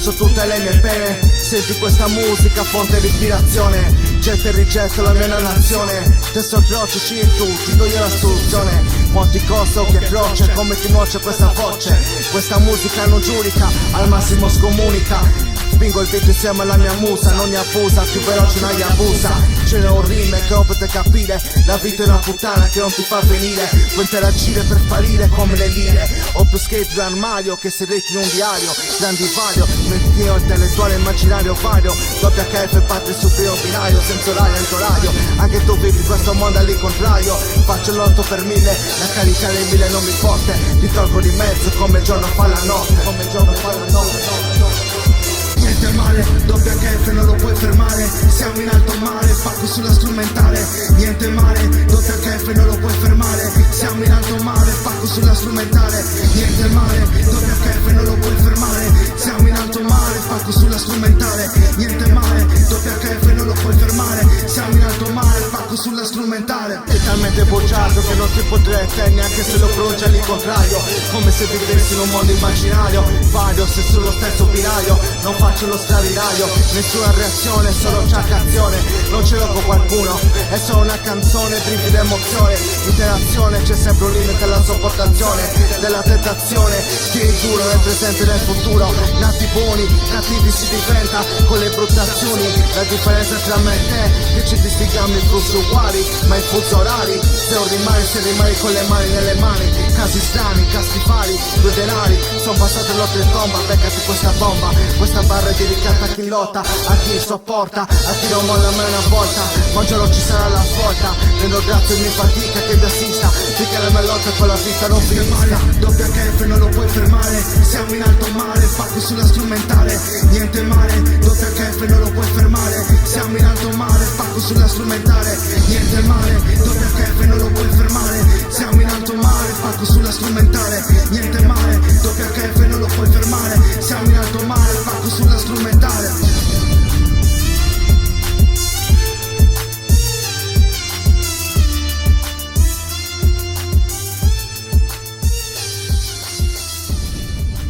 confesso tutte le mie pene. Senti questa musica, fonte di ispirazione, getta e rigetto la mia narrazione. Testo atroce, sì tu, ti do io la soluzione. Quanti costa o che croce, come ti nuoce questa voce. Questa musica non giudica, al massimo scomunica. Spingo il beat insieme alla mia musa, non ne abusa, più veloce non gli abusa. Ce n'è un rime che non potete capire, la vita è una puttana che non ti fa venire. Puoi interagire per sparire come le lire. Ho più skate d'armadio che segreti in un diario. Grandi vario, mentino intellettuale immaginario vario. Doppia KF batte su primo binario, senza orario antorario. Anche tu vivi questo mondo all'incontrario. Faccio l'8 per 1000, la carica dei 1000 non mi forte. Ti tolgo di mezzo come il giorno fa la notte. Come il giorno fa la notte. Niente male, doppia KF non lo puoi fermare. Siamo in alto mare, spacco sulla strumentale. Niente male, doppia KF non lo puoi fermare. Siamo in alto mare, spacco sulla strumentale. Niente male, doppia KF non lo puoi fermare. Siamo in alto mare, spacco sulla strumentale. Niente male, doppia KF non lo puoi fermare. Siamo in alto mare, spacco sulla strumentale. È talmente bocciato che non si potrebbe neanche se lo pronuncia all'incontrario. Come se vivessi in un mondo immaginario, vario se sullo stesso binario. Non faccio lo straordinario, nessuna reazione, solo ciaccazione. Non ce l'ho con qualcuno, è solo una canzone, privi di emozione. Interazione, c'è sempre un limite alla sopportazione della tentazione. Tieni duro nel presente e nel futuro. Nati buoni, cattivi si diventa con le brutte azioni. La differenza tra me e te, che ci distinguiamo in flussi uguali, ma in fuso orari. Se non rimani, se rimani con le mani nelle mani. Casi strani, castifari, due denari. Sono passate l'otto in tomba, beccati questa bomba. Questa barra è dedicata a chi lotta, a chi sopporta, a chi non molla mai una volta. Ma un giorno ci sarà la svolta, rendo grazie ogni fatica che vi assista, finché la mia lotta con la vita non finisca. Doppia KF non lo puoi fermare, siamo in alto mare, spacco sulla strumentale. Niente male, doppia KF non lo puoi fermare, siamo in alto mare, spacco sulla strumentale. Niente male, doppia KF non lo puoi fermare, siamo in alto mare, spacco sulla strumentale. Niente male, doppia KF